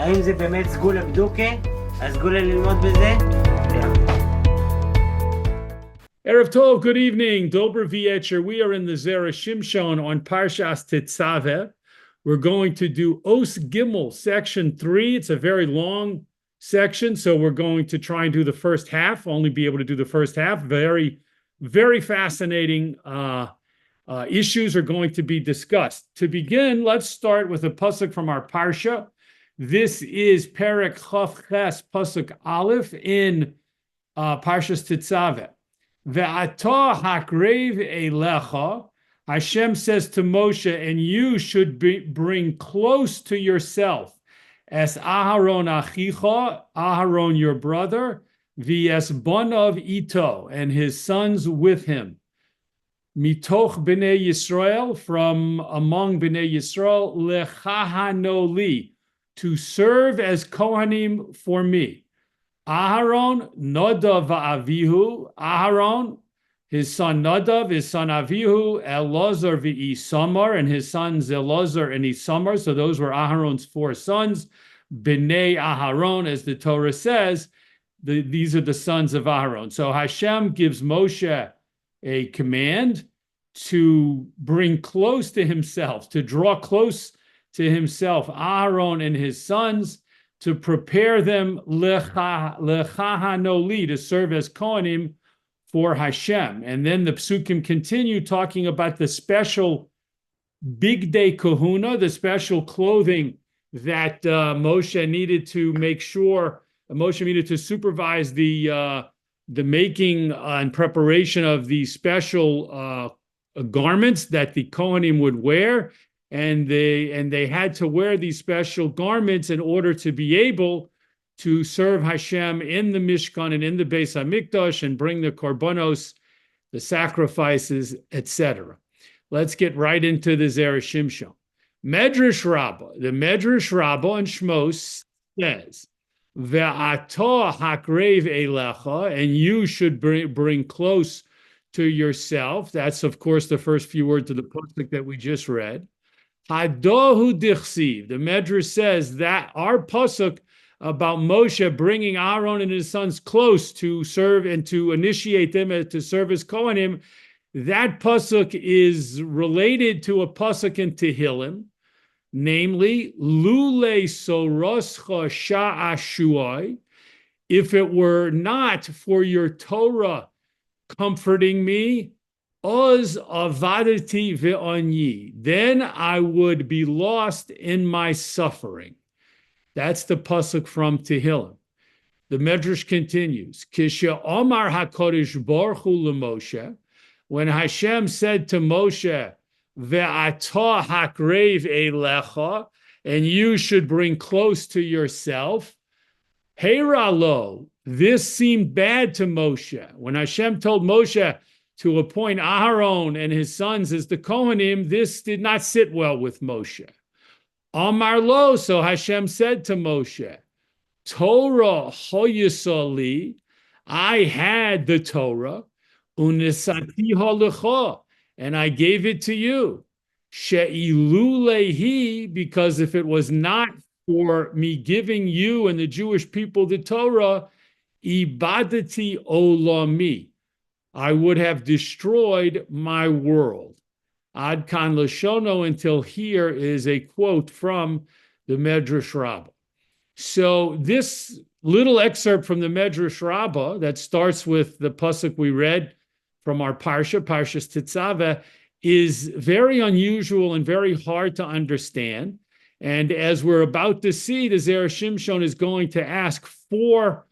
האם זה באמת סגולה בדוקה? הסגולה ללמוד בזה? Erev Tov, good evening. Dober V'Etcher. We are in the Zera Shimshon on Parshas Tetzaveh. We're going to do Os Gimel, section 3. It's a very long section, so we're going to try and do the first half, only be able to do the first half. Very, very fascinating issues are going to be discussed. To begin, let's start with a pasuk from our Parsha. This is Perek Chaf Ches, pasuk Aleph in Parshas Tetzaveh. Ve'ata hakrev elecha, Hashem says to Moshe, and you should bring close to yourself as Aharon achicha, Aharon your brother, v'es banav ito, and his sons with him. Mitoch b'nei Yisrael, from among b'nei Yisrael, lechahanoli, to serve as Kohanim for me. Aharon, Nadav va'avihu, Aharon, his son Nadav, his son Avihu, Elazar v'isamar, and his sons Elazar and Isamar. So those were Aharon's 4 sons. B'nei Aharon, as the Torah says, these are the sons of Aharon. So Hashem gives Moshe a command to bring close to himself, to draw close to himself, Aharon and his sons, to prepare them lechahanoli, to serve as Kohanim for Hashem. And then the psukim continue talking about the special big day kahuna, the special clothing that Moshe needed to make sure, Moshe needed to supervise the making and preparation of the special garments that the Kohanim would wear. And they had to wear these special garments in order to be able to serve Hashem in the Mishkan and in the Beis HaMikdash and bring the korbanos, the sacrifices, etc. Let's get right into the Zera Shimshon. Medrash Rabbah, the Medrash Rabbah and Shmos says, Ve'ata hakrev elecha, and you should bring close to yourself. That's, of course, the first few words of the pasuk that we just read. Hadohu dichsiv. The Medrash says that our pasuk about Moshe bringing Aaron and his sons close to serve and to initiate them to serve as Kohanim, that pasuk is related to a pasuk in Tehillim, namely, Lule soroscha sha'ashuai, if it were not for your Torah comforting me, Oz avadati ve'onyi, then I would be lost in my suffering. That's the pasuk from Tehillim. The Medrash continues, Kisha Omar HaKadosh Baruch Hu LeMoshe, when Hashem said to Moshe, Ve'ata hakrev elecha, and you should bring close to yourself, Heiralo, this seemed bad to Moshe. When Hashem told Moshe to appoint Aharon and his sons as the Kohanim, this did not sit well with Moshe. Amar lo, so Hashem said to Moshe, Torah hoyisali, I had the Torah, unisati halecha, and I gave it to you. She'ilulehi, because if it was not for me giving you and the Jewish people the Torah, ibadati olami, I would have destroyed my world. Ad kan lashono, until here is a quote from the Medrash Rabbah. So this little excerpt from the Medrash Rabbah that starts with the pasuk we read from our Parsha, Parshas Tetzaveh, is very unusual and very hard to understand. And as we're about to see, the Zera Shimshon is going to ask 4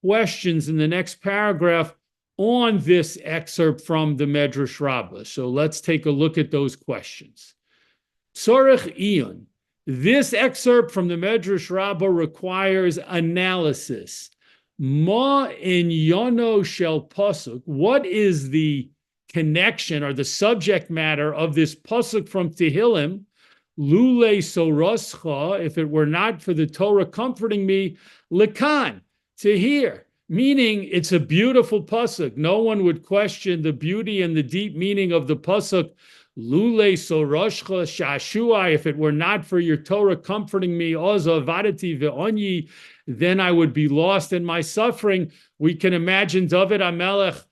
questions in the next paragraph on this excerpt from the Medrash Rabbah. So let's take a look at those questions. Tzorech Iyun. This excerpt from the Medrash Rabbah requires analysis. Ma inyono shel pasuk. What is the connection or the subject matter of this pasuk from Tehillim? Lule soroscha, if it were not for the Torah comforting me, lekan, to hear. Meaning, it's a beautiful pasuk. No one would question the beauty and the deep meaning of the pasuk, Lule soroshcha shashua, if it were not for your Torah comforting me, ozo avadati ve'onyi, then I would be lost in my suffering. We can imagine David HaMelech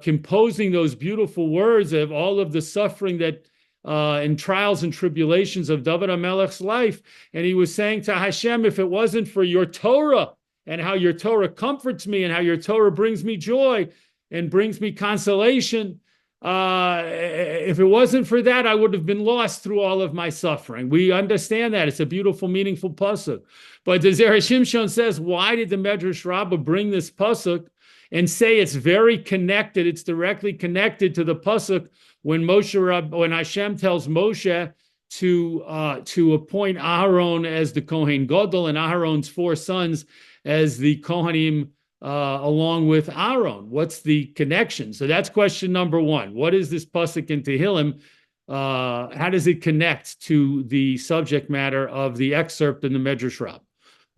composing those beautiful words of all of the suffering that and trials and tribulations of David HaMelech's life. And he was saying to Hashem, if it wasn't for your Torah and how your Torah comforts me and how your Torah brings me joy and brings me consolation, if it wasn't for that, I would have been lost through all of my suffering. We understand that. It's a beautiful, meaningful pasuk. But the Zera Shimshon says, why did the Medrash Rabbah bring this pasuk and say it's very connected? It's directly connected to the pasuk when Hashem tells Moshe to appoint Aharon as the Kohen Gadol and Aharon's 4 sons as the Kohanim along with Aaron. What's the connection? So that's question number 1. What is this pasuk in Tehillim? How does it connect to the subject matter of the excerpt in the Medrash Rabbah?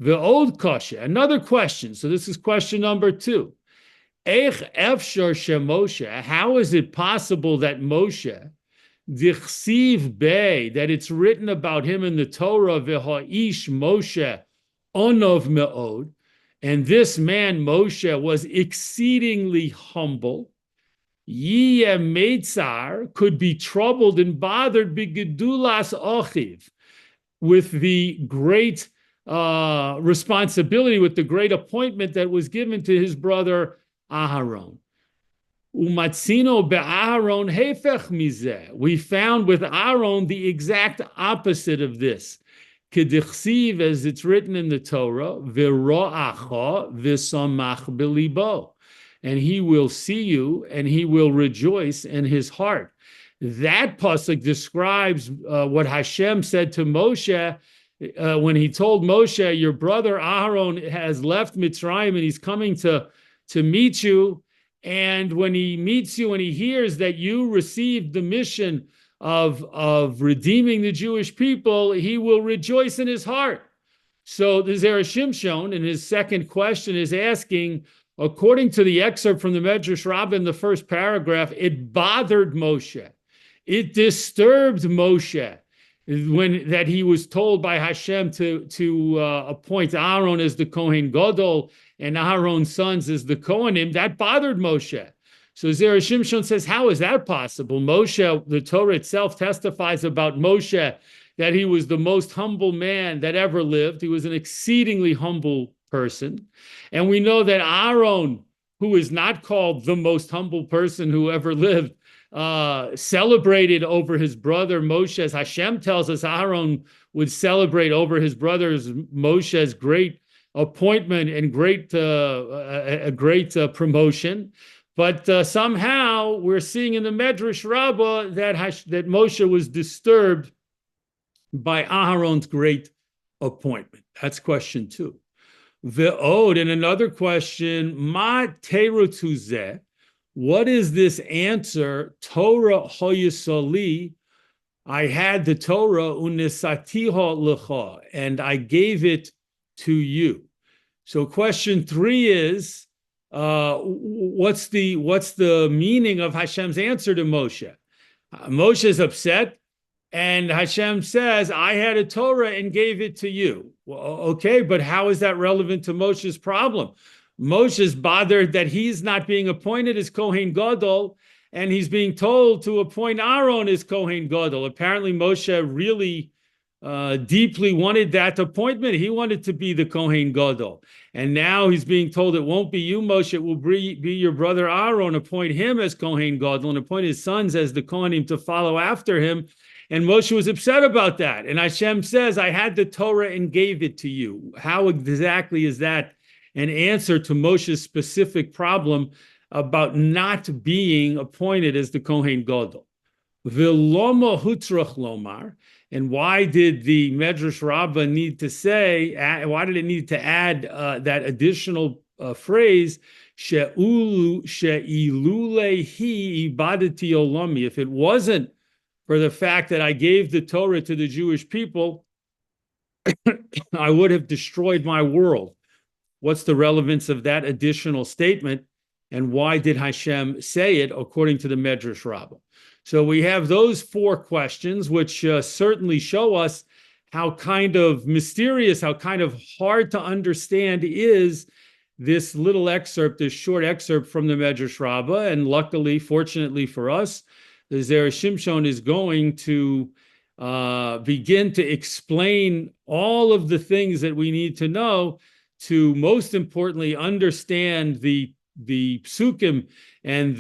The old kasha, another question. So this is question number 2. Eich efshar shemoshe, how is it possible that Moshe, dichsiv bey, that it's written about him in the Torah, v'ha'ish Moshe onov me'od, and this man Moshe was exceedingly humble, yiyeh meitzar, could be troubled and bothered b'gedulas ochiv, with the great responsibility, with the great appointment that was given to his brother Aharon. Umatzino be'Aharon hefech mizeh. We found with Aaron the exact opposite of this. Kedichsiv, as it's written in the Torah, v'ro'acha v'samach b'libo, and he will see you and he will rejoice in his heart. That pasuk describes what Hashem said to Moshe when he told Moshe, your brother Aharon has left Mitzrayim and he's coming to meet you. And when he meets you and he hears that you received the mission of redeeming the Jewish people, he will rejoice in his heart. So the Zera Shimshon, in his second question, is asking, according to the excerpt from the Medrash Rabbah in the first paragraph, it bothered Moshe. It disturbed Moshe that he was told by Hashem to appoint Aaron as the Kohen Gadol and Aaron's sons as the Kohanim. That bothered Moshe. So Zera Shimshon says, how is that possible? Moshe, the Torah itself testifies about Moshe that he was the most humble man that ever lived. He was an exceedingly humble person. And we know that Aaron, who is not called the most humble person who ever lived, celebrated over his brother Moshe, as Hashem tells us Aaron would celebrate over his brother's Moshe's great appointment and great promotion. But somehow we're seeing in the Medrash Rabbah that Moshe was disturbed by Aharon's great appointment. That's question 2. Ve'od, and another question, ma terutu zeh, what is this answer? Torah hoyisali, I had the Torah unisatiha lecha, and I gave it to you. So question 3 is, what's the meaning of Hashem's answer to Moshe? Moshe is upset, and Hashem says, I had a Torah and gave it to you. Well, okay, but how is that relevant to Moshe's problem? Moshe's bothered that he's not being appointed as Kohen Gadol, and he's being told to appoint Aaron as Kohen Gadol. Apparently, Moshe really deeply wanted that appointment. He wanted to be the Kohen Gadol. And now he's being told it won't be you, Moshe, it will be your brother Aaron. Appoint him as Kohen Gadol and appoint his sons as the Kohanim to follow after him. And Moshe was upset about that. And Hashem says, I had the Torah and gave it to you. How exactly is that an answer to Moshe's specific problem about not being appointed as the Kohen Gadol? V'loma hutrach lomar. And why did the Medrash Rabbah need to say, why did it need to add that additional phrase, she'ilule hi ibadati olami? If it wasn't for the fact that I gave the Torah to the Jewish people, I would have destroyed my world. What's the relevance of that additional statement? And why did Hashem say it according to the Medrash Rabbah? So we have those 4 questions, which certainly show us how kind of mysterious, how kind of hard to understand is this little excerpt, this short excerpt from the Medrash Rabbah. And luckily, fortunately for us, the Zera Shimshon is going to begin to explain all of the things that we need to know to, most importantly, understand the psukim and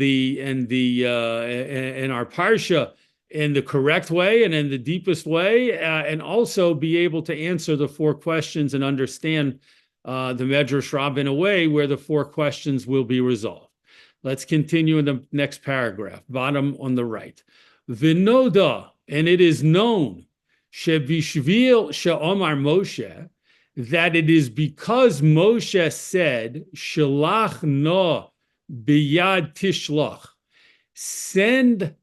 our parsha in the correct way and in the deepest way, and also be able to answer the 4 questions and understand the Medrash Rabbah in a way where the 4 questions will be resolved. Let's continue in the next paragraph, bottom on the right. V'noda, and it is known, shebishvil she'omar Moshe, that it is because Moshe said, Shalach no biyad tishlach, send,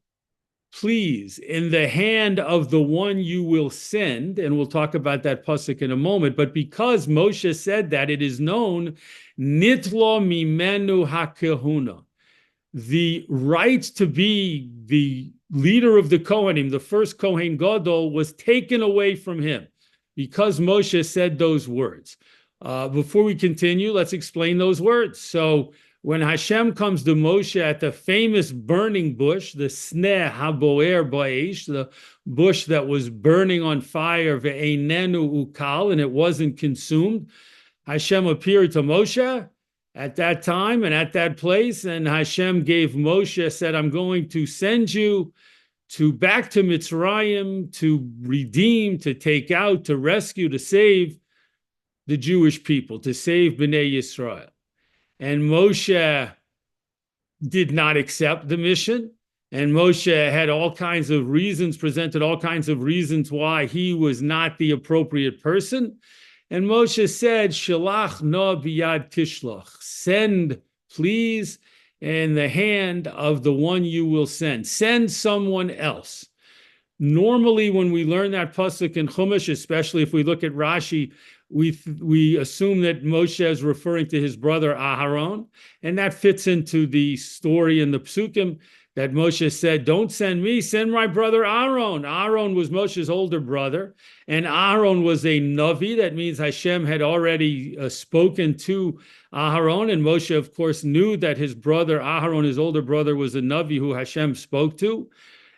please, in the hand of the one you will send, and we'll talk about that pasuk in a moment, but because Moshe said that, it is known, nitlo mimenu hakehuna, the right to be the leader of the Kohanim, the first Kohen Gadol, was taken away from him because Moshe said those words. Before we continue, let's explain those words. So when Hashem comes to Moshe at the famous burning bush, the sneh haboer ba'esh, the bush that was burning on fire, ve'einenu ukal, and it wasn't consumed, Hashem appeared to Moshe at that time and at that place, and Hashem gave Moshe, said, I'm going to send you back to Mitzrayim to redeem, to take out, to rescue, to save the Jewish people, to save Bnei Yisrael. And Moshe did not accept the mission, and Moshe had all kinds of reasons, presented all kinds of reasons why he was not the appropriate person. And Moshe said, Shalach no biyad tishlach, send, please, in the hand of the one you will send. Send someone else. Normally, when we learn that pasuk in Chumash, especially if we look at Rashi, we assume that Moshe is referring to his brother Aharon, and that fits into the story in the psukim that Moshe said, don't send me, send my brother Aaron. Aaron was Moshe's older brother, and Aaron was a Navi. That means Hashem had already spoken to Aharon, and Moshe, of course, knew that his brother Aharon, his older brother, was a Navi who Hashem spoke to.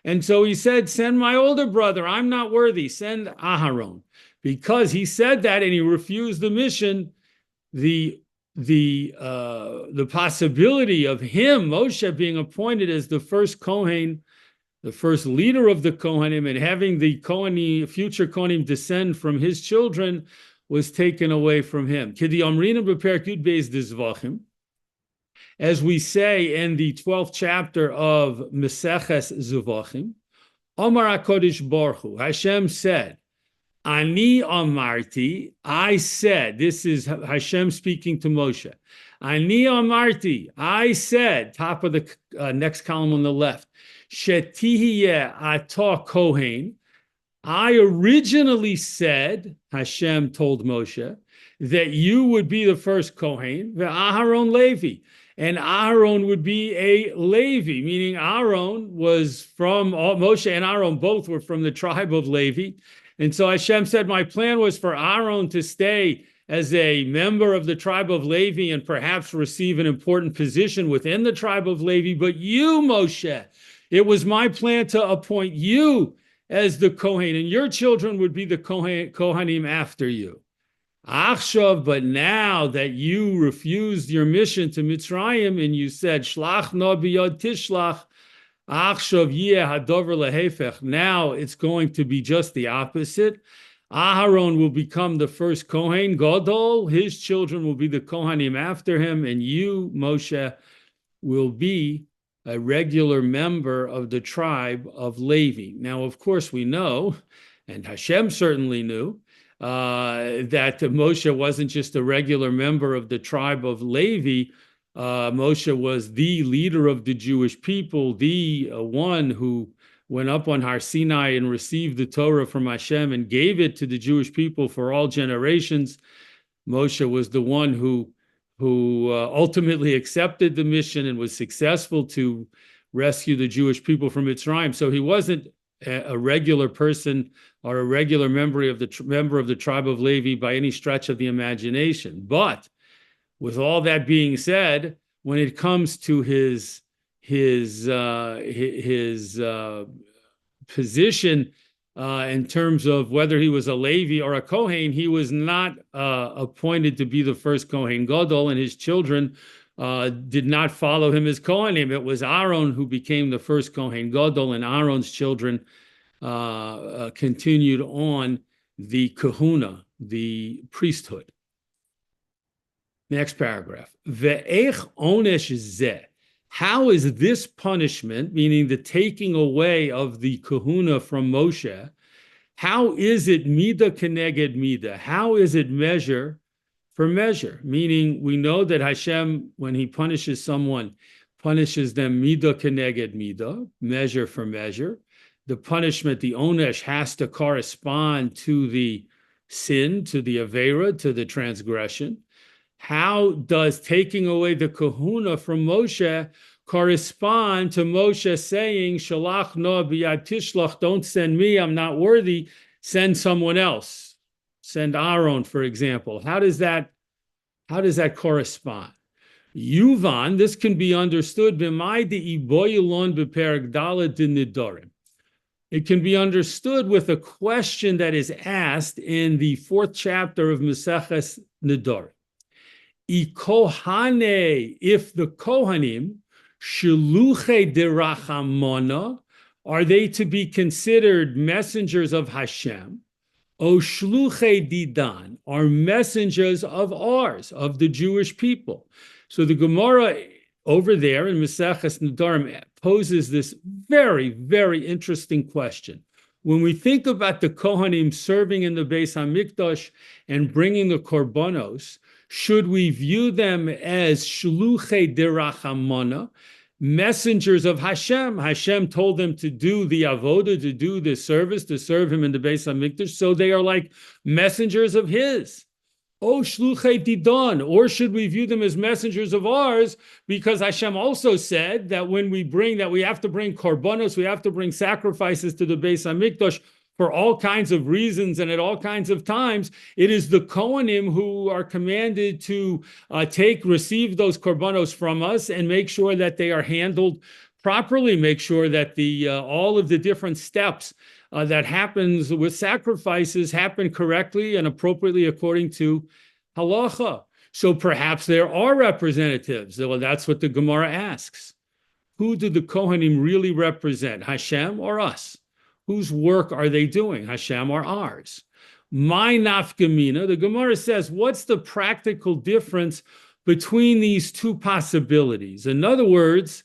And so he said, send my older brother, I'm not worthy, send Aharon. Because he said that and he refused the mission, the possibility of him, Moshe, being appointed as the first Kohen, the first leader of the Kohanim, and having the future Kohanim descend from his children, was taken away from him. As we say in the 12th chapter of Meseches Zevachim, Omar HaKodesh Baruch Hu, Hashem said, Ani amarti, I said, this is Hashem speaking to Moshe. Ani amarti, I said, top of the next column on the left, Shetihiyeh ata Kohen. I originally said, Hashem told Moshe, that you would be the first Kohen, the Aharon Levi, and Aaron would be a Levi, meaning Aaron was from, Moshe and Aaron both were from the tribe of Levi. And so Hashem said, my plan was for Aaron to stay as a member of the tribe of Levi and perhaps receive an important position within the tribe of Levi. But you, Moshe, it was my plan to appoint you as the Kohen, and your children would be the Kohanim after you. Achshav, but now that you refused your mission to Mitzrayim and you said, Shlach no biyad tishlach, Achshav yeh hadover lehefech. Now it's going to be just the opposite. Aharon will become the first Kohen Gadol. His children will be the Kohanim after him, and you, Moshe, will be a regular member of the tribe of Levi. Now, of course, we know, and Hashem certainly knew, that Moshe wasn't just a regular member of the tribe of Levi. Moshe was the leader of the Jewish people, the one who went up on Har Sinai and received the Torah from Hashem and gave it to the Jewish people for all generations. Moshe was the one who ultimately accepted the mission and was successful to rescue the Jewish people from Mitzrayim. So he wasn't a regular person or a regular member of the tribe of Levi by any stretch of the imagination. But with all that being said, when it comes to his position in terms of whether he was a Levi or a Kohen, he was not appointed to be the first Kohen Gadol, and his children did not follow him as Kohanim. It was Aaron who became the first Kohen Gadol, and Aaron's children continued on the kahuna, the priesthood. Next paragraph. Ve'ech onesh zeh. How is this punishment, meaning the taking away of the kahuna from Moshe, how is it midah keneged midah? How is it measure for measure? Meaning we know that Hashem, when he punishes someone, punishes them midah keneged midah, measure for measure. The punishment, the onesh, has to correspond to the sin, to the avera, to the transgression. How does taking away the kahuna from Moshe correspond to Moshe saying, Shalach no b'yad tishlach, don't send me, I'm not worthy, send someone else. Send Aaron, for example. How does that correspond? Yuvan, this can be understood, b'mai de'iboyilon b'perek daled nidorim. It can be understood with a question that is asked in the 4th chapter of Maseches Nidorim. Ikohane, if the Kohanim, Shiluche derachamona, are they to be considered messengers of Hashem? O Shluche didan, are messengers of ours, of the Jewish people. So the Gemara over there in Maseches Nidorim poses this very, very interesting question. When we think about the Kohanim serving in the Beis HaMikdash and bringing the korbanos, should we view them as shluchei derachamana, messengers of Hashem? Hashem told them to do the avodah, to do the service, to serve him in the Beis HaMikdash, so they are like messengers of his. Oh, shluchei didon, or should we view them as messengers of ours? Because Hashem also said that when we have to bring korbanos, we have to bring sacrifices to the Beis HaMikdash for all kinds of reasons and at all kinds of times. It is the Kohanim who are commanded to receive those korbanos from us and make sure that they are handled properly, make sure that all of the different steps that happens with sacrifices happen correctly and appropriately according to halacha. So perhaps there are representatives. Well, that's what the Gemara asks. Who do the Kohanim really represent, Hashem or us? Whose work are they doing, Hashem or ours? My nafkamina, the Gemara says, what's the practical difference between these two possibilities? In other words,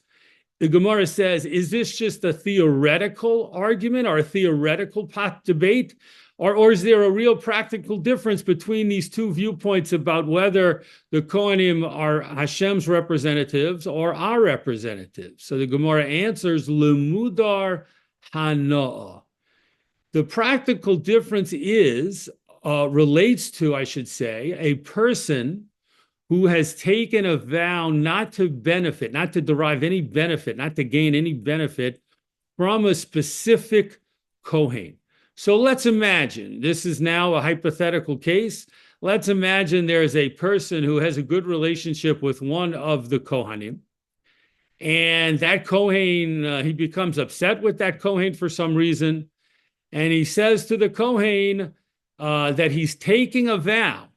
the Gemara says, is this just a theoretical argument or a theoretical debate? Or is there a real practical difference between these two viewpoints about whether the Kohanim are Hashem's representatives or our representatives? So the Gemara answers, Lemudar Hanoah. The practical difference relates to, I should say, a person who has taken a vow not to benefit, not to derive any benefit, not to gain any benefit from a specific Kohen. So let's imagine, this is now a hypothetical case. Let's imagine there is a person who has a good relationship with one of the Kohanim, and that Kohen, he becomes upset with that Kohen for some reason, and he says to the Kohen that he's taking a vow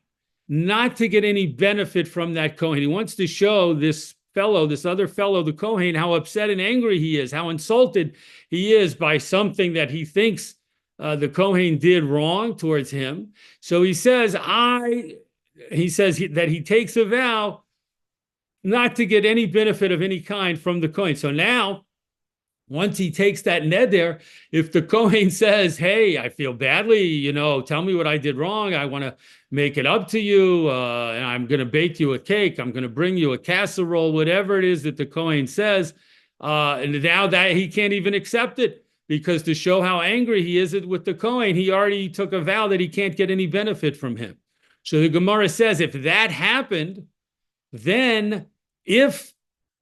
not to get any benefit from that Kohen. He wants to show this other fellow, the Kohen, how upset and angry he is, how insulted he is by something that he thinks the Kohen did wrong towards him. So he says that he takes a vow not to get any benefit of any kind from the Kohen. So now, once he takes that neder, if the Kohen says, hey, I feel badly, tell me what I did wrong, I want to make it up to you, and I'm going to bake you a cake, I'm going to bring you a casserole, whatever it is that the Kohen says, and now that he can't even accept it, because to show how angry he is with the Kohen, he already took a vow that he can't get any benefit from him. So the Gemara says, if that happened, then if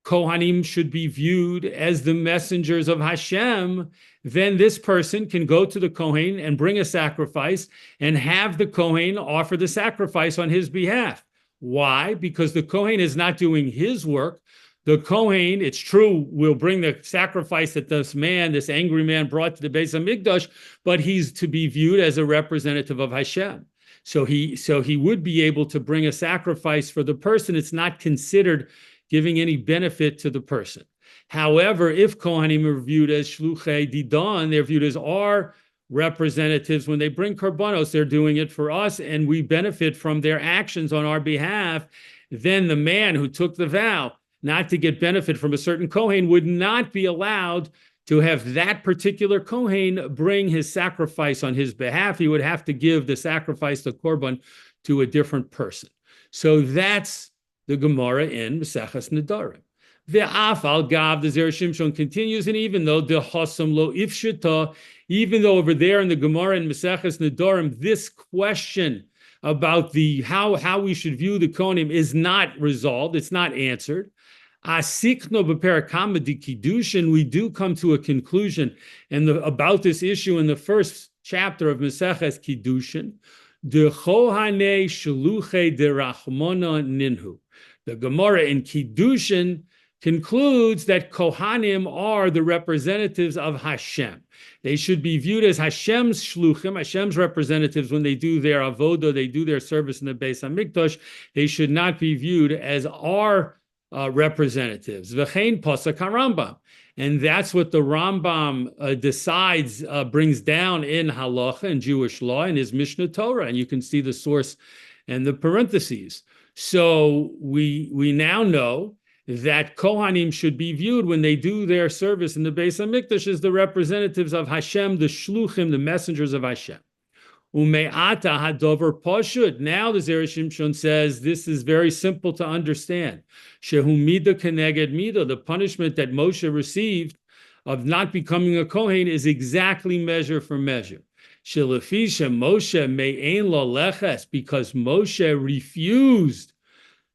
Kohanim should be viewed as the messengers of Hashem, then this person can go to the Kohen and bring a sacrifice and have the Kohen offer the sacrifice on his behalf. Why? Because the Kohen is not doing his work. The Kohen, it's true, will bring the sacrifice that this angry man brought to the Beis HaMikdash, but he's to be viewed as a representative of Hashem. So he would be able to bring a sacrifice for the person. It's not considered giving any benefit to the person. However, if Kohanim are viewed as shluchei didan, they're viewed as our representatives. When they bring korbanos, they're doing it for us, and we benefit from their actions on our behalf. Then the man who took the vow not to get benefit from a certain Kohen would not be allowed to have that particular Kohen bring his sacrifice on his behalf. He would have to give the sacrifice, the korban, to a different person. So that's the Gemara in Maseches Nedarim. Ve'af al gav, the Zera Shimshon continues, and even though the Hasam lo ifshita, even though over there in the Gemara in Maseches Nedarim, this question about the how we should view the Kohanim is not resolved, it's not answered. Asikno b'perakama di kiddushin, we do come to a conclusion about this issue in the first chapter of Maseches Kiddushin. De chohanei shaluchei de rachmona ninhu. The Gemara in Kiddushin concludes that Kohanim are the representatives of Hashem. They should be viewed as Hashem's shluchim, Hashem's representatives when they do their avodah, they do their service in the Beis HaMikdash. They should not be viewed as our representatives. V'chein pasuk HaRambam. And that's what the Rambam decides, brings down in halacha, in Jewish law, in his Mishnah Torah. And you can see the source and the parentheses. So we now know that Kohanim should be viewed when they do their service in the Beis HaMikdash as the representatives of Hashem, the shluchim, the messengers of Hashem. Ume'ata hadover pashut. Now the Zera Shimshon says this is very simple to understand. Shehu mida keneged mida. The punishment that Moshe received of not becoming a Kohen is exactly measure for measure. Shelefisha Moshe me'ein lo leches, because Moshe refused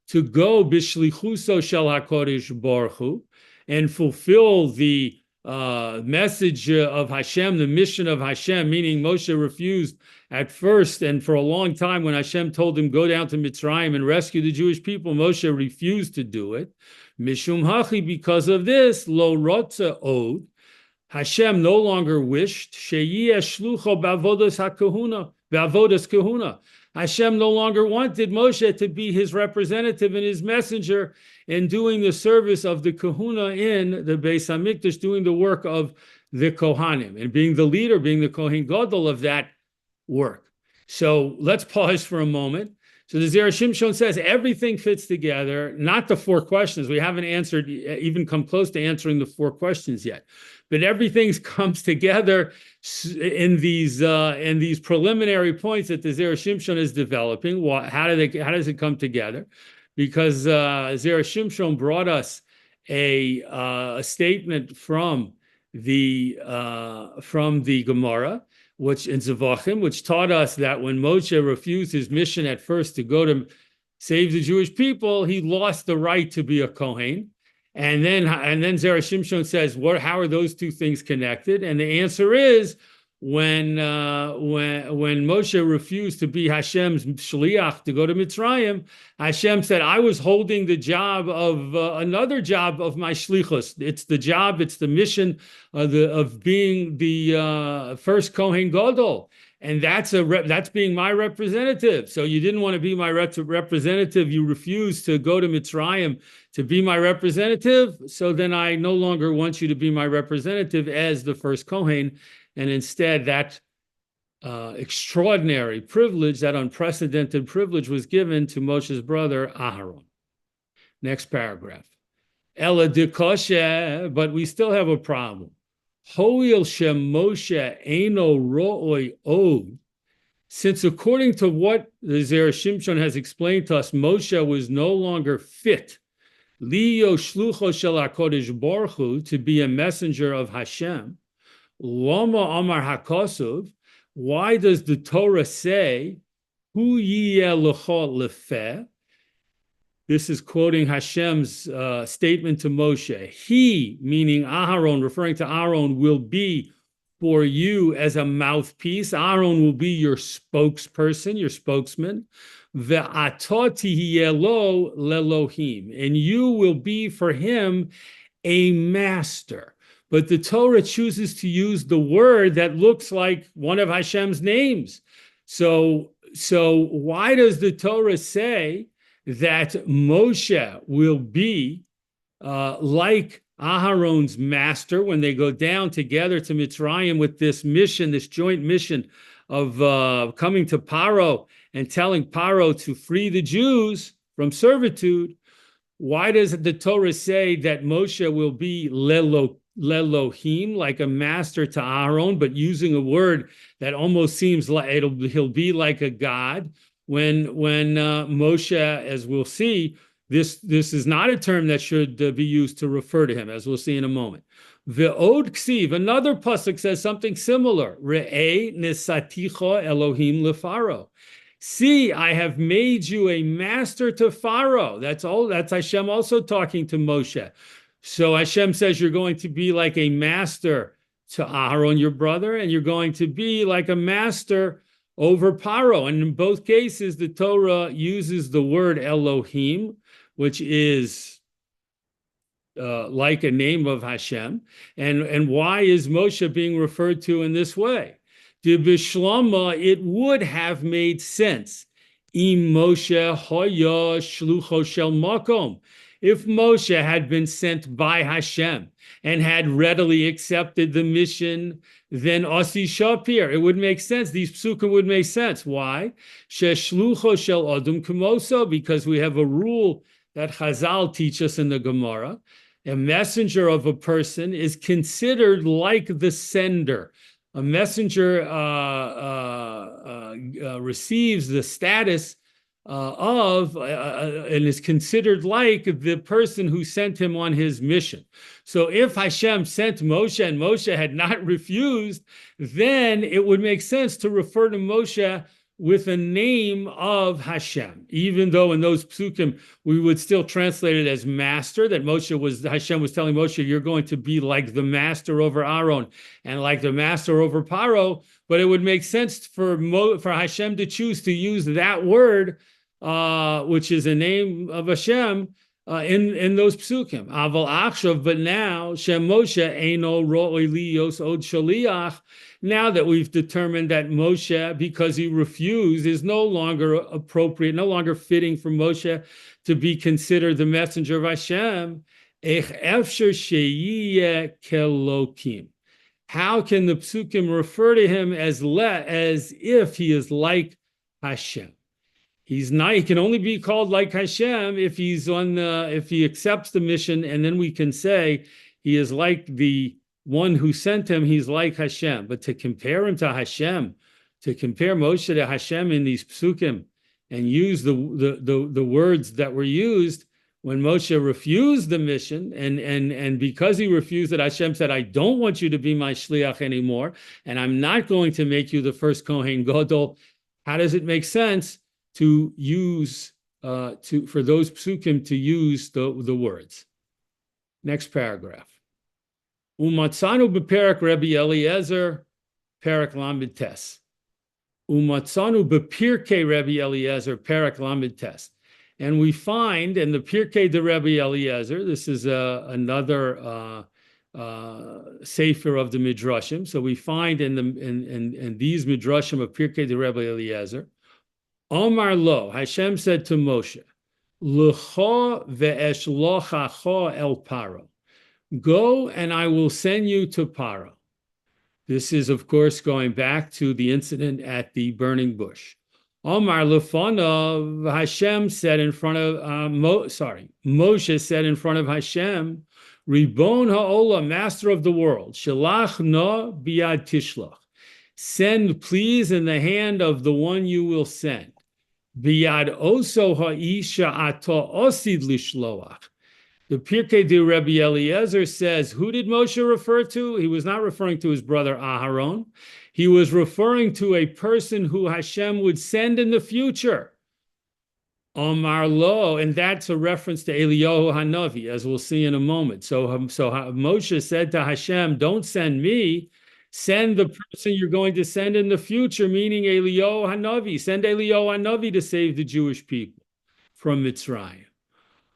to go bishlichuso shel HaKodesh Baruch Hu and fulfill the message of Hashem, the mission of Hashem, meaning Moshe refused at first and for a long time when Hashem told him, go down to Mitzrayim and rescue the Jewish people. Moshe refused to do it. Mishum hachi, because of this, lo rotza od, Hashem no longer wished, sheyeh shlucho ba'avodas hakahuna, ba'avodas kahuna. Hashem no longer wanted Moshe to be his representative and his messenger in doing the service of the kahuna in the Beis HaMikdash, doing the work of the Kohanim and being the leader, being the Kohen Gadol of that work. So let's pause for a moment. So the Zera Shimshon says everything fits together, not the four questions. We haven't even come close to answering the four questions yet. But everything comes together in these preliminary points that the Zera Shimshon is developing. How does it come together? Because Zera Shimshon brought us a statement from the Gemara, which in Zevachim, which taught us that when Moshe refused his mission at first to go to save the Jewish people, he lost the right to be a Kohen. And then Zera Shimshon says, how are those two things connected? And the answer is when Moshe refused to be Hashem's shliach to go to Mitzrayim, Hashem said, I was holding the job of another job of my shlichus. It's the mission of being the first Kohen Gadol. And that's being my representative. So you didn't want to be my representative. You refused to go to Mitzrayim to be my representative. So then I no longer want you to be my representative as the first Kohen. And instead, that extraordinary privilege, that unprecedented privilege was given to Moshe's brother, Aharon. Next paragraph. Ela de koshe, but we still have a problem. Hoil shem Moshe eino ro'oi od. Since according to what the Zera Shimshon has explained to us, Moshe was no longer fit liyo shlucho shel HaKodesh Baruch Hu, to be a messenger of Hashem. Lama Amar HaKosov, why does the Torah say, Hu yiyeh lecha lefeh? This is quoting Hashem's statement to Moshe. He, meaning Aharon, referring to Aaron, will be for you as a mouthpiece. Aaron will be your spokesperson, your spokesman. Ve'ato tihiyeh lo lelohim, and you will be for him a master. But the Torah chooses to use the word that looks like one of Hashem's names. So why does the Torah say that Moshe will be like Aharon's master when they go down together to Mitzrayim with this mission, this joint mission of coming to Paro and telling Paro to free the Jews from servitude? Why does the Torah say that Moshe will be lelohim, like a master to Aaron, but using a word that almost seems like he'll be like a god? When Moshe, as we'll see, this is not a term that should be used to refer to him, as we'll see in a moment. Ve'od ksiv, another pasuk says something similar. Re'eh nesaticho Elohim lefaro. See, I have made you a master to Pharaoh. That's Hashem also talking to Moshe. So Hashem says you're going to be like a master to Aaron, your brother, and you're going to be like a master over Paro. And in both cases, the Torah uses the word Elohim, which is like a name of Hashem. And why is Moshe being referred to in this way? De Bishlama, it would have made sense. Im Moshe hoya shlucho shel makom. If Moshe had been sent by Hashem and had readily accepted the mission, then Asi Shapir, it would make sense. These psukim would make sense. Why? Sheshlucho shel adam kumoso, because we have a rule that Chazal teach us in the Gemara. A messenger of a person is considered like the sender. A messenger receives the status of and is considered like the person who sent him on his mission. So if Hashem sent Moshe and Moshe had not refused, then it would make sense to refer to Moshe with a name of Hashem, even though in those psukim we would still translate it as master, that Hashem was telling Moshe, you're going to be like the master over Aaron and like the master over Paro. But it would make sense for Hashem to choose to use that word, which is a name of Hashem, in those psukim. Aval achshav, but now Shem Moshe eino ro'oi liyos od shaliach. Now that we've determined that Moshe, because he refused, is no longer appropriate, no longer fitting for Moshe to be considered the messenger of Hashem, ech efsher sheyiyeh kelokim. How can the psukim refer to him as if he is like Hashem? He's not. He can only be called like Hashem if if he accepts the mission, and then we can say he is like the one who sent him. He's like Hashem. But to compare him to Hashem, to compare Moshe to Hashem in these psukim, and use the words that were used when Moshe refused the mission, and because he refused it, Hashem said, "I don't want you to be my shliach anymore, and I'm not going to make you the first Kohen Gadol." How does it make sense to use for those psukim to use the words? Next paragraph. Umatzanu beperak Rabbi Eliezer, perak lamed tes. Umatzanu bepirkei Rabbi Eliezer, perak lamed tes. And we find in the Pirkei de Rabbi Eliezer, this is another sefer of the Midrashim. So we find in these Midrashim of Pirkei de Rabbi Eliezer, Omar lo, Hashem said to Moshe, L'cho ve'eshlochacho el Paro. Go and I will send you to Paro. This is, of course, going back to the incident at the burning bush. Omar lefanov, Hashem said in front of, Moshe said in front of Hashem, Ribon ha'olam, master of the world, shalach no biad tishlach. Send, please, in the hand of the one you will send. Biad oso ha'isha ato osid lishloach. The Pirkei de Rabbi Eliezer says, who did Moshe refer to? He was not referring to his brother Aharon. He was referring to a person who Hashem would send in the future. Omar lo, and that's a reference to Eliyahu Hanavi, as we'll see in a moment. So Moshe said to Hashem, don't send me, send the person you're going to send in the future, meaning Eliyahu Hanavi. Send Eliyahu Hanavi to save the Jewish people from Mitzrayim.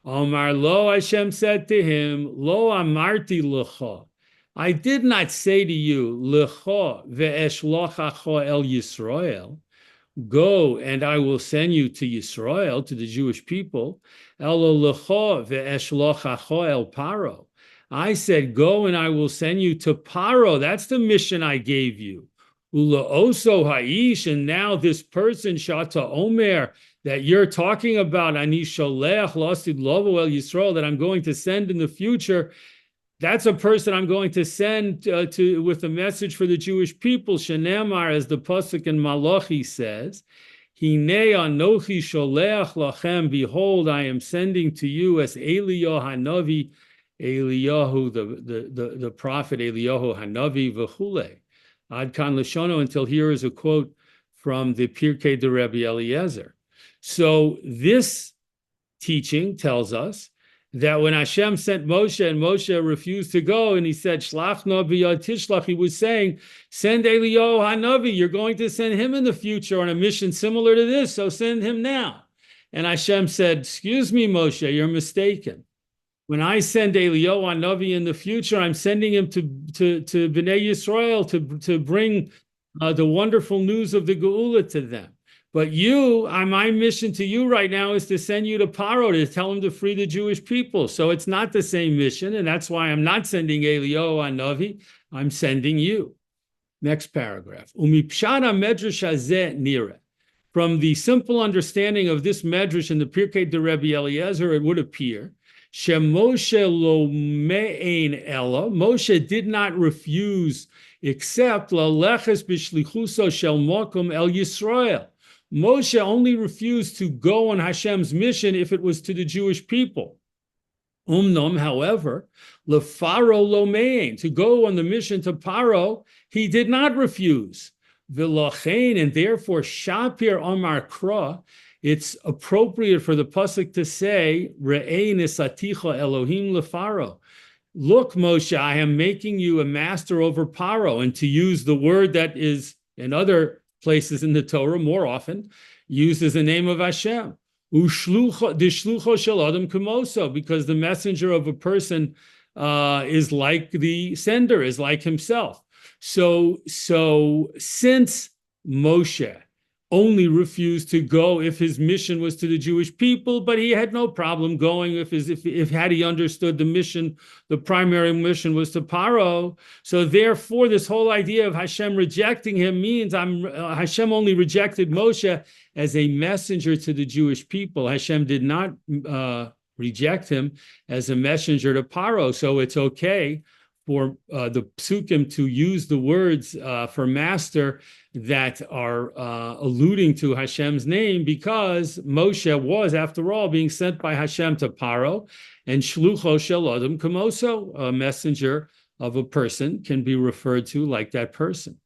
Omar lo, Hashem said to him, lo amarti lecha. I did not say to you, lecha ve'eshlochacha el Yisrael. Go and I will send you to Yisrael, to the Jewish people. Elo lecha ve'eshlochacha el Paro. I said, go and I will send you to Paro. That's the mission I gave you. Ula oso ha'ish, and now this person, Shata Omer, that you're talking about, Ani sholech lasid lovo el Yisrael, that I'm going to send in the future, that's a person I'm going to send with a message for the Jewish people. Shenemar, as the pasuk in Malachi says, Hinei anochi sholeach lachem. Behold, I am sending to you as Eliyahu Hanavi, Eliyahu, the prophet Eliyahu Hanavi v'chule. Ad kan Lashono, until here is a quote from the Pirkei de Rabbi Eliezer. So this teaching tells us that when Hashem sent Moshe and Moshe refused to go, and he said, Shlach no b'yad tishlach, he was saying, send Eliyahu Hanavi, you're going to send him in the future on a mission similar to this, so send him now. And Hashem said, excuse me, Moshe, you're mistaken. When I send Eliyahu Hanavi in the future, I'm sending him to Bnei Yisrael to bring the wonderful news of the Geula to them. But my mission to you right now is to send you to Paro, to tell him to free the Jewish people. So it's not the same mission, and that's why I'm not sending Eliyahu Hanavi, I'm sending you. Next paragraph. Umipshana medrash hazeh nira. From the simple understanding of this medrash in the Pirkei de Rabbi Eliezer, it would appear Shemoshe lo me'ein ella. Moshe did not refuse except laleches b'shlichuso shel mokum el Yisrael. Moshe only refused to go on Hashem's mission if it was to the Jewish people. Umnom, however, lefaro lo me'ein, to go on the mission to Paro, he did not refuse. V'lochein, and therefore Shapir Omar Kra, it's appropriate for the pasuk to say, Re'ei nisaticha Elohim lefaro. Look, Moshe, I am making you a master over Paro, and to use the word that is in other places in the Torah more often used as the name of Hashem. Dishlucho shel adam kumoso, because the messenger of a person is like the sender, is like himself. So since Moshe only refused to go if his mission was to the Jewish people, but he had no problem going if had he understood the mission, the primary mission was to Paro. So therefore, this whole idea of Hashem rejecting him means Hashem only rejected Moshe as a messenger to the Jewish people. Hashem did not reject him as a messenger to Paro. So it's okay for the psukim to use the words for master that are alluding to Hashem's name, because Moshe was, after all, being sent by Hashem to Paro, and shlucho shel adam kamoso, a messenger of a person, can be referred to like that person.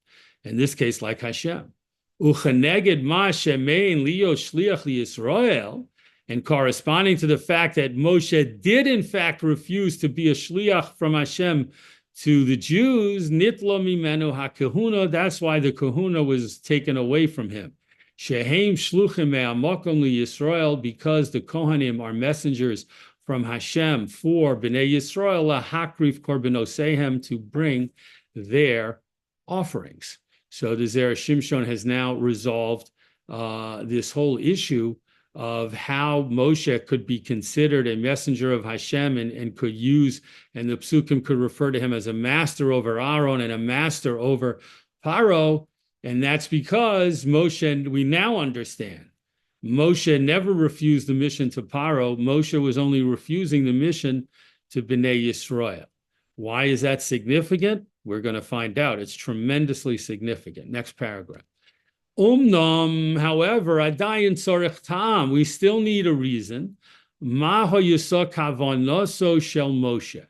In this case, like Hashem. Uchaneged ma shemein liyo shliach liyisrael, and corresponding to the fact that Moshe did in fact refuse to be a shliach from Hashem to the Jews, nitlo mimenu hakahuna, that's why the kahuna was taken away from him. Shehem shluchim me'amokom liyisrael, because the Kohanim are messengers from Hashem for Bnei Yisrael, lahakrif korbanoseihem, to bring their offerings. So the Zera Shimshon has now resolved this whole issue of how Moshe could be considered a messenger of Hashem and could use, and the psukim could refer to him as a master over Aaron and a master over Paro. And that's because Moshe, we now understand, Moshe never refused the mission to Paro. Moshe was only refusing the mission to Bnei Yisrael. Why is that significant? We're going to find out. It's tremendously significant. Next paragraph. However, adayin tzorech ta'am, we still need a reason. Ma ha'yisa kavanoso shel Moshe.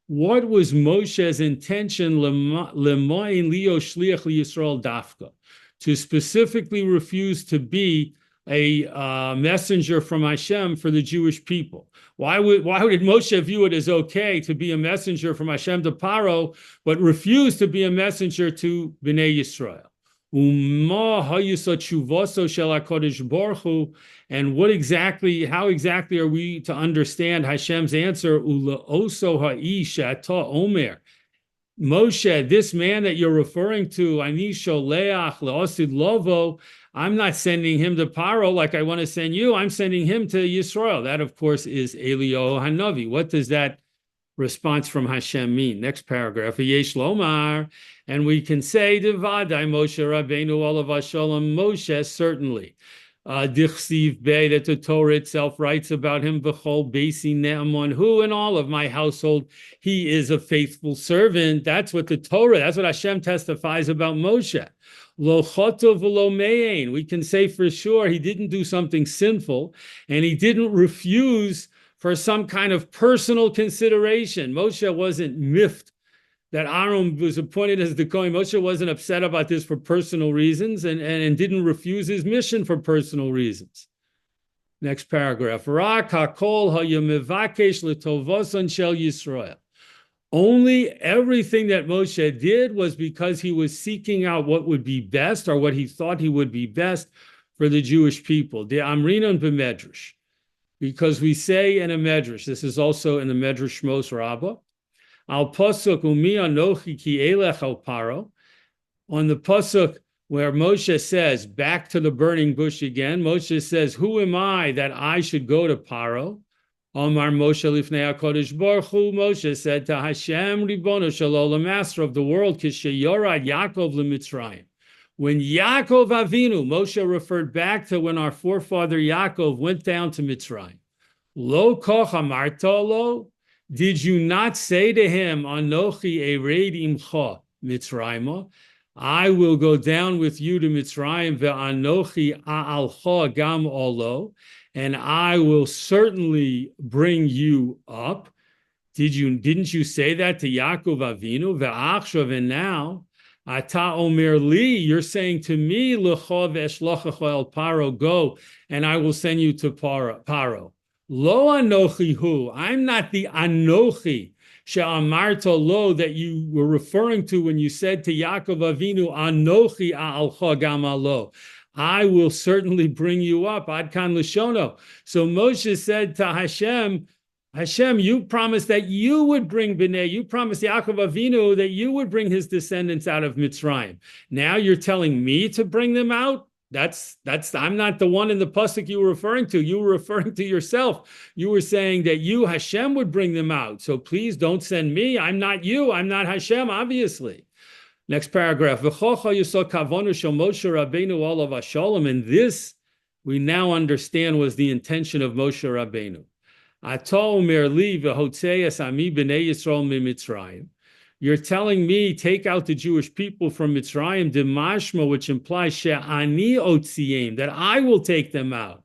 What was Moshe's intention lemoin liyo shliach liyisrael dafka? To specifically refuse to be a messenger from Hashem for the Jewish people. Why did Moshe view it as okay to be a messenger from Hashem to Paro, but refuse to be a messenger to Bnei Yisrael? And how exactly are we to understand Hashem's answer? Moshe, this man that you're referring to, ani sholeach leosid lovo, I'm not sending him to Paro like I want to send you. I'm sending him to Yisrael. That, of course, is Eliyahu Hanavi. What does that response from Hashem mean? Next paragraph. Yesh lomar, and we can say, Devadai Moshe Rabbeinu olav shalom. Moshe, certainly. Dichsiv Bey, that the Torah itself writes about him, B'chol Beisi Ne'amon, who in all of my household, he is a faithful servant. That's what Hashem testifies about Moshe. Lo chotov v'lo me'ein. We can say for sure he didn't do something sinful, and he didn't refuse for some kind of personal consideration. Moshe wasn't miffed that Aaron was appointed as the Kohen. Moshe wasn't upset about this for personal reasons and didn't refuse his mission for personal reasons. Next paragraph. Rak hakol hayemevakesh letovoson shel Yisrael. Only everything that Moshe did was because he was seeking out what would be best, or what he thought he would be best for the Jewish people. De amrinon b'medrash. Because we say in a medrash, this is also in the Medrash Shmos Rabbah, Al pasuk umi anochi ki elech al paro. On the pasuk where Moshe says, back to the burning bush again, Moshe says, who am I that I should go to Paro? Omar Moshe lifnei HaKadosh Baruch Hu. Moshe said to Hashem, Ribono shel olam, master of the world, kisheyorad Yaakov leMitzrayim. When Yaakov Avinu, Moshe referred back to when our forefather Yaakov went down to Mitzrayim. Lo koch amarta lo. Did you not say to him, Anochi ered imcha Mitzrayim? I will go down with you to Mitzrayim, ve'anochi a'alcha gam olo, and I will certainly bring you up. Didn't you say that to Yaakov Avinu? Ve'achshav, and now, ata omer li, you're saying to me, l'cha ve'eshlochacha el Paro, go, and I will send you to Paro. Lo anochi hu, I'm not the anochi she'amarta lo that you were referring to when you said to Yaakov Avinu, anochi a'alcha gam alo. I will certainly bring you up. Ad kan lishono. So Moshe said to Hashem, you promised that you would bring Bnei, you promised Yaakov Avinu that you would bring his descendants out of Mitzrayim. Now you're telling me to bring them out? That's I'm not the one in the pasuk you were referring to. You were referring to yourself. You were saying that you, Hashem, would bring them out. So please don't send me. I'm not you. I'm not Hashem, obviously. Next paragraph. And this, we now understand, was the intention of Moshe Rabbeinu. You're telling me, take out the Jewish people from Mitzrayim, demashma, which implies she'ani otziyim, that I will take them out.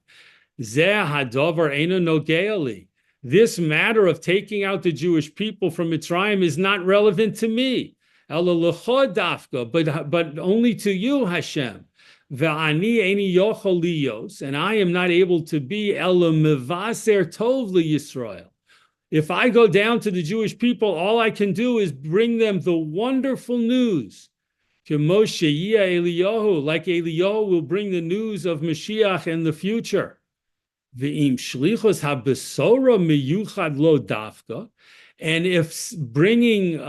Zeh hadover eino nogea li. This matter of taking out the Jewish people from Mitzrayim is not relevant to me. Ela lecho dafka, but only to you, Hashem. Ve'ani eini yochol liyos, and I am not able to be ela mevaser tov liYisrael. If I go down to the Jewish people, all I can do is bring them the wonderful news. Like Eliyahu will bring the news of Mashiach in the future. And if bringing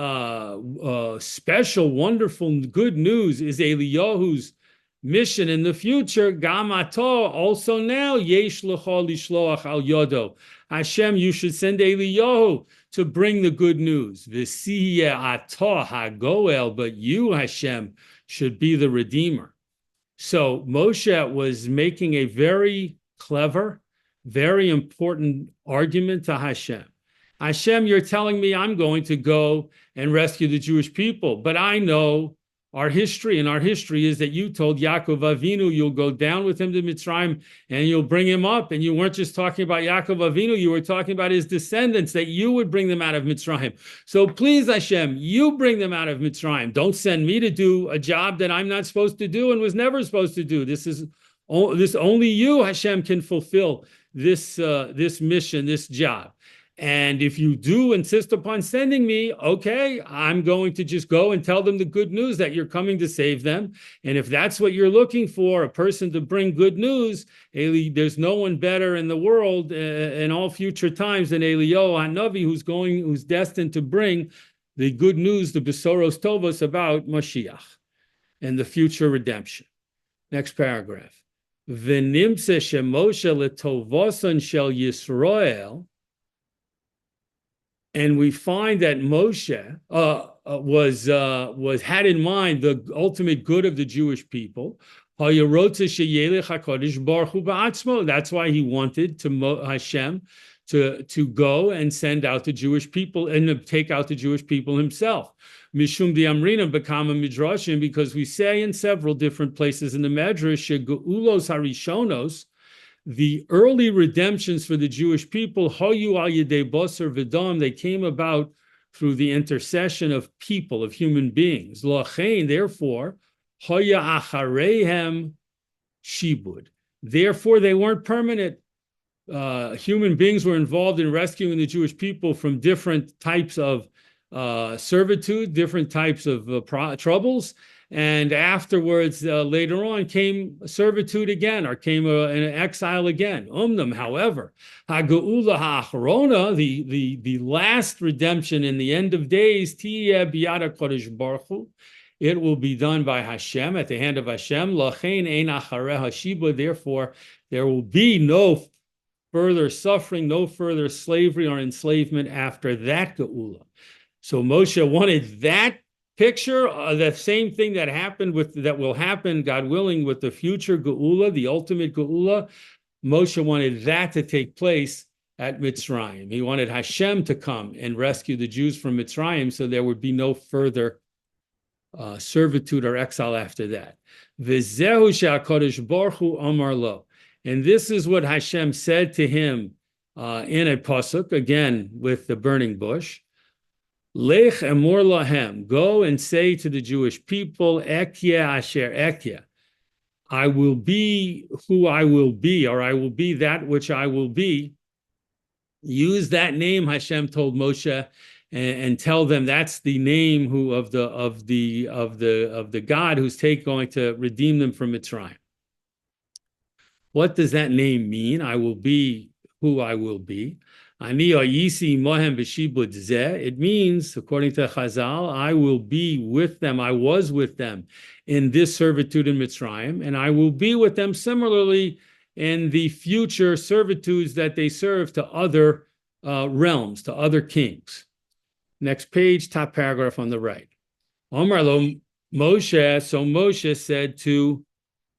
special, wonderful, good news is Eliyahu's mission in the future, Gamato, also now, Yesh l'chol lishloach al yodo. Hashem, you should send Eliyahu to bring the good news. V'siyeh ato hagoel, but you, Hashem, should be the Redeemer. So Moshe was making a very clever, very important argument to Hashem. Hashem, you're telling me I'm going to go and rescue the Jewish people, but I know our history, and our history is that you told Yaakov Avinu you'll go down with him to Mitzrayim and you'll bring him up. And you weren't just talking about Yaakov Avinu, you were talking about his descendants, that you would bring them out of Mitzrayim. So please, Hashem, you bring them out of Mitzrayim. Don't send me to do a job that I'm not supposed to do and was never supposed to do. This is Only you, Hashem, can fulfill this mission, this job. And if you do insist upon sending me, okay, I'm going to just go and tell them the good news that you're coming to save them. And if that's what you're looking for, a person to bring good news, there's no one better in the world in all future times than Eliyahu HaNavi, who's destined to bring the good news, the Besoros Tovos, about Mashiach and the future redemption. Next paragraph. V'nimtze shemoshe letovoson shel Yisrael. And we find that Moshe was had in mind the ultimate good of the Jewish people. That's why he wanted Hashem to go and send out the Jewish people and take out the Jewish people himself. Mishum diamrina bekama midrashim, because we say in several different places in the Medrash, geulos harishonos, the early redemptions for the Jewish people, hoyu al yedei basar v'dam, they came about through the intercession of people, of human beings. Lachein, therefore, hoya achareihem shibud. Therefore, they weren't permanent. Human beings were involved in rescuing the Jewish people from different types of servitude, different types of troubles. And afterwards, later on, came servitude again, or came an exile again. However, Ha'geula ha'achrona, the last redemption in the end of days, tiyeh biyad HaKadosh Baruch Hu, it will be done by Hashem, at the hand of Hashem. Lachein ein achareha shibud. Therefore, there will be no further suffering, no further slavery or enslavement after that geula. So Moshe wanted that picture, the same thing that will happen, God willing, with the future geula, the ultimate geula. Moshe wanted that to take place at Mitzrayim. He wanted Hashem to come and rescue the Jews from Mitzrayim, so there would be no further servitude or exile after that. V'zehu she'HaKadosh Baruch Hu amar lo. And this is what Hashem said to him in a pasuk, again with the burning bush. Lech emor lahem, go and say to the Jewish people, Ekye asher ekye, I will be who I will be, or I will be that which I will be. Use that name, Hashem told Moshe, and tell them that's the name of the God who's going to redeem them from Mitzrayim. What does that name mean? I will be who I will be. Ani ayisi mohem b'shibud zeh. It means, according to Chazal, I will be with them. I was with them in this servitude in Mitzrayim, and I will be with them similarly in the future servitudes that they serve to other realms, to other kings. Next page, top paragraph on the right. Omar lo Moshe. So Moshe said to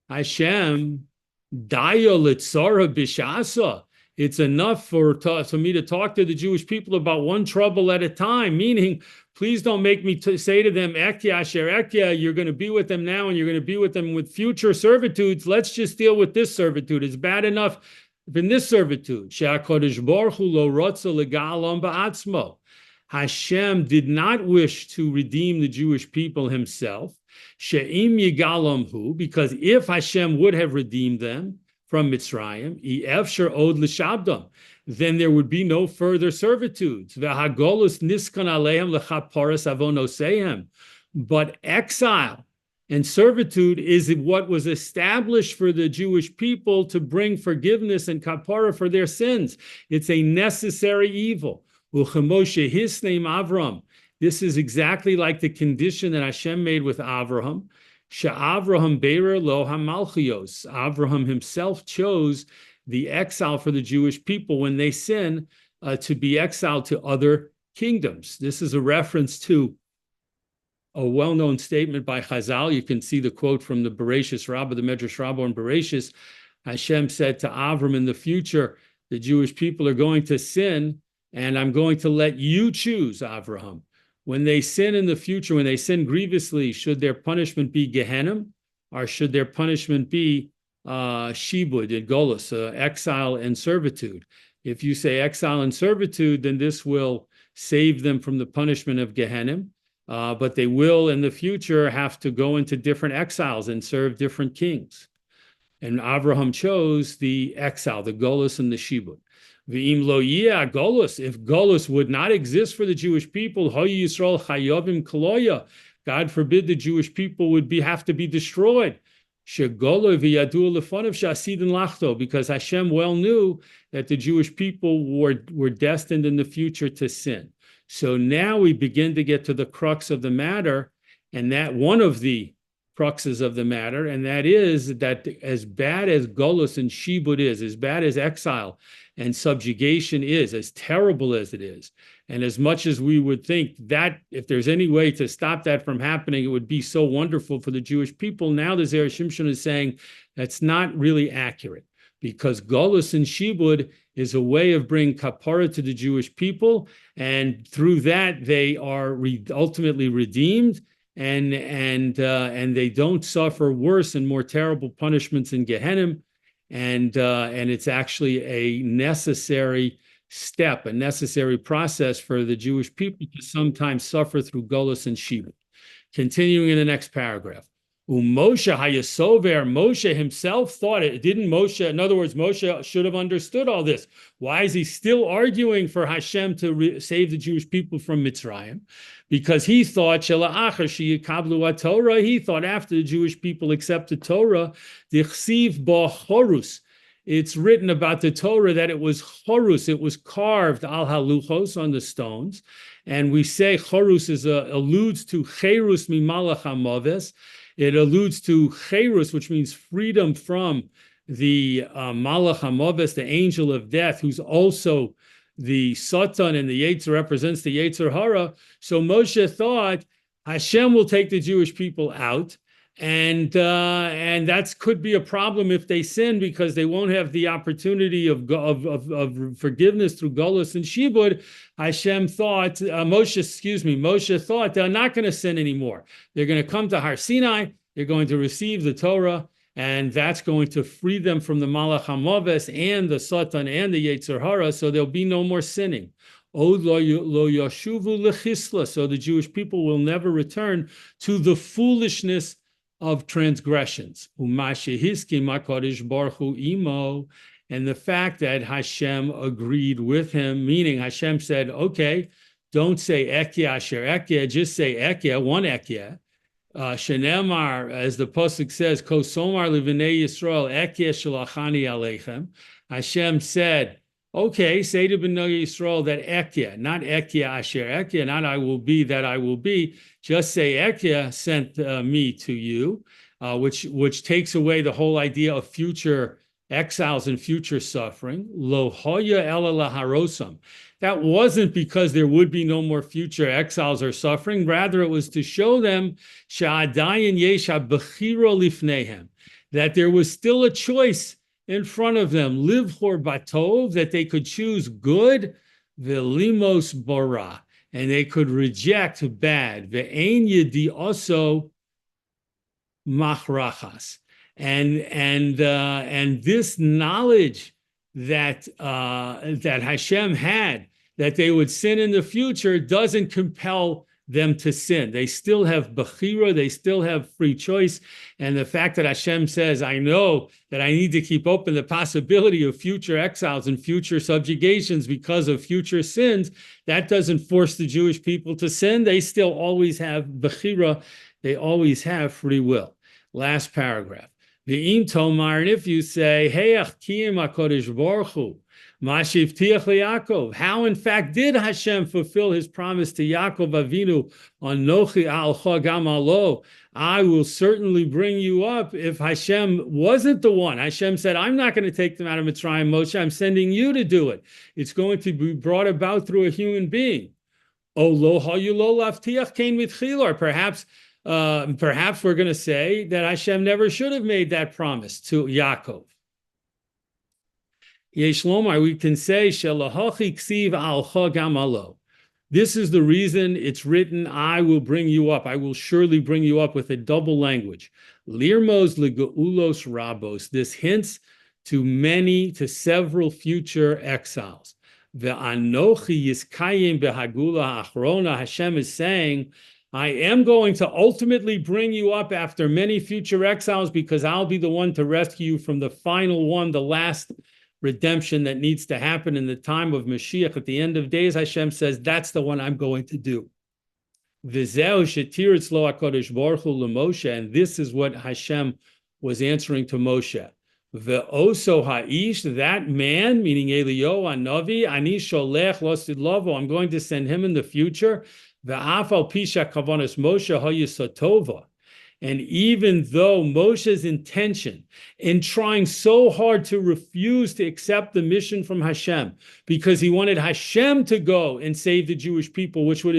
Hashem, Dayo litzara b'shasa. It's enough for me to talk to the Jewish people about one trouble at a time, meaning, please don't make me say to them, Ekya asher ekya, you're going to be with them now and you're going to be with them with future servitudes. Let's just deal with this servitude. It's bad enough in this servitude. She'HaKadosh Baruch Hu lo rotza legalam ba'atzmo. Hashem did not wish to redeem the Jewish people himself. She'im yigalam hu, because if Hashem would have redeemed them from Mitzrayim, efshar od l'shabdam, then there would be no further servitudes. V'hagolus niskan alehem lechaparas avonosehem. But exile and servitude is what was established for the Jewish people to bring forgiveness and kapara for their sins. It's a necessary evil. Uchemoshe his name Avram. This is exactly like the condition that Hashem made with Avraham. She'avraham be'er lo hamalchios. Avraham himself chose the exile for the Jewish people when they sin to be exiled to other kingdoms. This is a reference to a well-known statement by Chazal. You can see the quote from the Bereshis Rabbah, the Medrash Rabbah on Bereshis. Hashem said to Avram, in the future, the Jewish people are going to sin, and I'm going to let you choose, Avraham. When they sin in the future, when they sin grievously, should their punishment be Gehenna, or should their punishment be Shibud and Golus, exile and servitude? If you say exile and servitude, then this will save them from the punishment of Gehenna, but they will in the future have to go into different exiles and serve different kings. And Abraham chose the exile, the Golus and the Shibud. V'im lo yeh Golus, if Golus would not exist for the Jewish people, Hoy Yisrael chayovim koloya, God forbid the Jewish people would have to be destroyed. Shegolo v'yadu lefonav shasidin lachto, because Hashem well knew that the Jewish people were destined in the future to sin. So now we begin to get to the crux of the matter, and that one of the cruxes of the matter, and that is that as bad as Golus and Shibud is, as bad as exile and subjugation is, as terrible as it is, and as much as we would think that if there's any way to stop that from happening, it would be so wonderful for the Jewish people, now the Zera Shimshon is saying that's not really accurate, because Golus and Shibud is a way of bringing kapara to the Jewish people, and through that they are ultimately redeemed, and they don't suffer worse and more terrible punishments in Gehenna, and it's actually a necessary step, a necessary process for the Jewish people to sometimes suffer through Golus and Shibud. Continuing in the next paragraph. Moshe Hayasover, Moshe himself thought it. Didn't Moshe, in other words, Moshe should have understood all this. Why is he still arguing for Hashem to save the Jewish people from Mitzrayim? Because he thought, Torah, he thought after the Jewish people accepted Torah, Dichsiv bo chorus. It's written about the Torah that it was chorus, it was carved al haluchos, on the stones. And we say chorus alludes to cherus mimalach hamaves. It alludes to cherus, which means freedom from the malach hamaves, the angel of death, who's also the Satan, and the Yetzer represents the Yetzer Hara. So Moshe thought Hashem will take the Jewish people out, and that could be a problem if they sin, because they won't have the opportunity of forgiveness through Golus and Shibud. Moshe thought they're not going to sin anymore. They're going to come to Har Sinai. They're going to receive the Torah, and that's going to free them from the Malach HaMaves and the Satan and the Yetzer Hara, so there'll be no more sinning. Od lo yashuvu lechisla, so the Jewish people will never return to the foolishness of transgressions. Umashehiski makadosh baruch hu imo, and the fact that Hashem agreed with him, meaning Hashem said, okay, don't say Ekia asher Ekia, just say Ekia, one Ekia. Shenemar, as the pasuk says, Kosomar levinei Yisrael Ekia shalachani aleichem. Hashem said, okay, say to Bnei Yisrael that Ekia, not Ekia asher Ekia, not I will be that I will be, just say Ekia sent me to you, which takes away the whole idea of future exiles and future suffering. Lo hoya ela laharosam. That wasn't because there would be no more future exiles or suffering. Rather, it was to show them sha'adayin yesha bechiro lifnehem, that there was still a choice in front of them, livchor batov, that they could choose good, velimos bara, and they could reject bad, ve'ein yedi also machrachas, and this knowledge that Hashem had, that they would sin in the future, doesn't compel them to sin. They still have bechira, they still have free choice. And the fact that Hashem says, I know that I need to keep open the possibility of future exiles and future subjugations because of future sins, that doesn't force the Jewish people to sin. They still always have bechira, they always have free will. Last paragraph. The Tomar, and if you say, Hey, Achkiyim HaKadosh Baruch Hu, Mashivtiach Yaakov, how in fact did Hashem fulfill his promise to Yaakov Avinu on Nochi Alcha Gamalo? I will certainly bring you up. If Hashem wasn't the one, Hashem said, I'm not going to take them out of Mitzrayim, Moshe, I'm sending you to do it. It's going to be brought about through a human being. Oh, lo hayulo lavtiach kain mitchilor. Perhaps we're going to say that Hashem never should have made that promise to Yaakov. Yesh lomar, we can say, Shelahachi ksiv alcha gamalo. This is the reason it's written, I will bring you up. I will surely bring you up, with a double language. Lirmos legeulos rabos. This hints to several future exiles. Ve'anochi yiskayim behagula achrona. Hashem is saying, I am going to ultimately bring you up after many future exiles because I'll be the one to rescue you from the final one, the last redemption that needs to happen in the time of Mashiach. At the end of days, Hashem says, that's the one I'm going to do. And this is what Hashem was answering to Moshe. Ve'oso ha'ish, that man, meaning Eliyahu Hanavi, ani sholech lo sidlavo, I'm going to send him in the future. Ve'af al pisha kavanos Moshe hayisotova. And even though Moshe's intention in trying so hard to refuse to accept the mission from Hashem, because he wanted Hashem to go and save the Jewish people, which would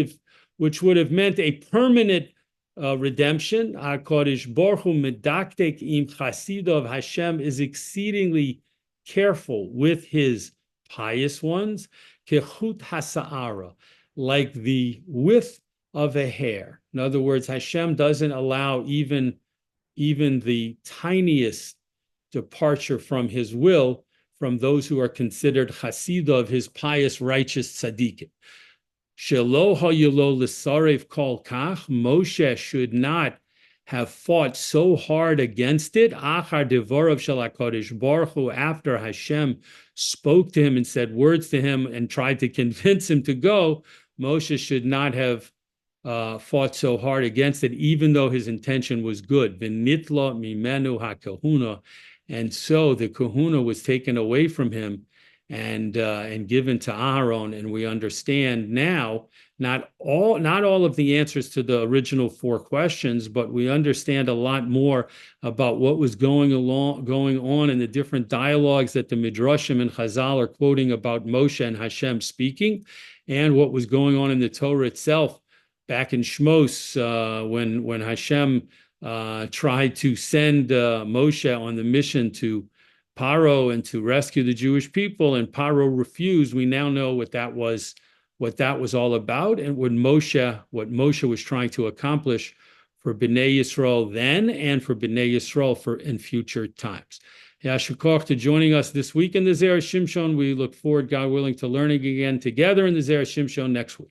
have meant a permanent redemption. HaKadosh Baruch Hu medaktek im chasidov. Hashem is exceedingly careful with his pious ones. Kechut hasa'ara, like the width of a hair. In other words, Hashem doesn't allow even the tiniest departure from his will from those who are considered chasidov, his pious, righteous tzaddikim. Shelo hayilo l'sarev kol kach, Moshe should not have fought so hard against it. Achar devorav shel HaKadosh Baruch Hu, after Hashem spoke to him and said words to him and tried to convince him to go, Moshe should not have fought so hard against it, even though his intention was good. V'nitla mimenu hakahuna, and so the kahuna was taken away from him and given to Aaron. And we understand now not all of the answers to the original 4 questions, but we understand a lot more about what was going on in the different dialogues that the Midrashim and Chazal are quoting about Moshe and Hashem speaking, and what was going on in the Torah itself back in Shmos, when Hashem tried to send Moshe on the mission to Paro and to rescue the Jewish people, and Paro refused. We now know what that was all about, and what Moshe was trying to accomplish for Bnei Yisrael then, and for Bnei Yisrael in future times. Yasher koach to joining us this week in the Zera Shimshon. We look forward, God willing, to learning again together in the Zera Shimshon next week.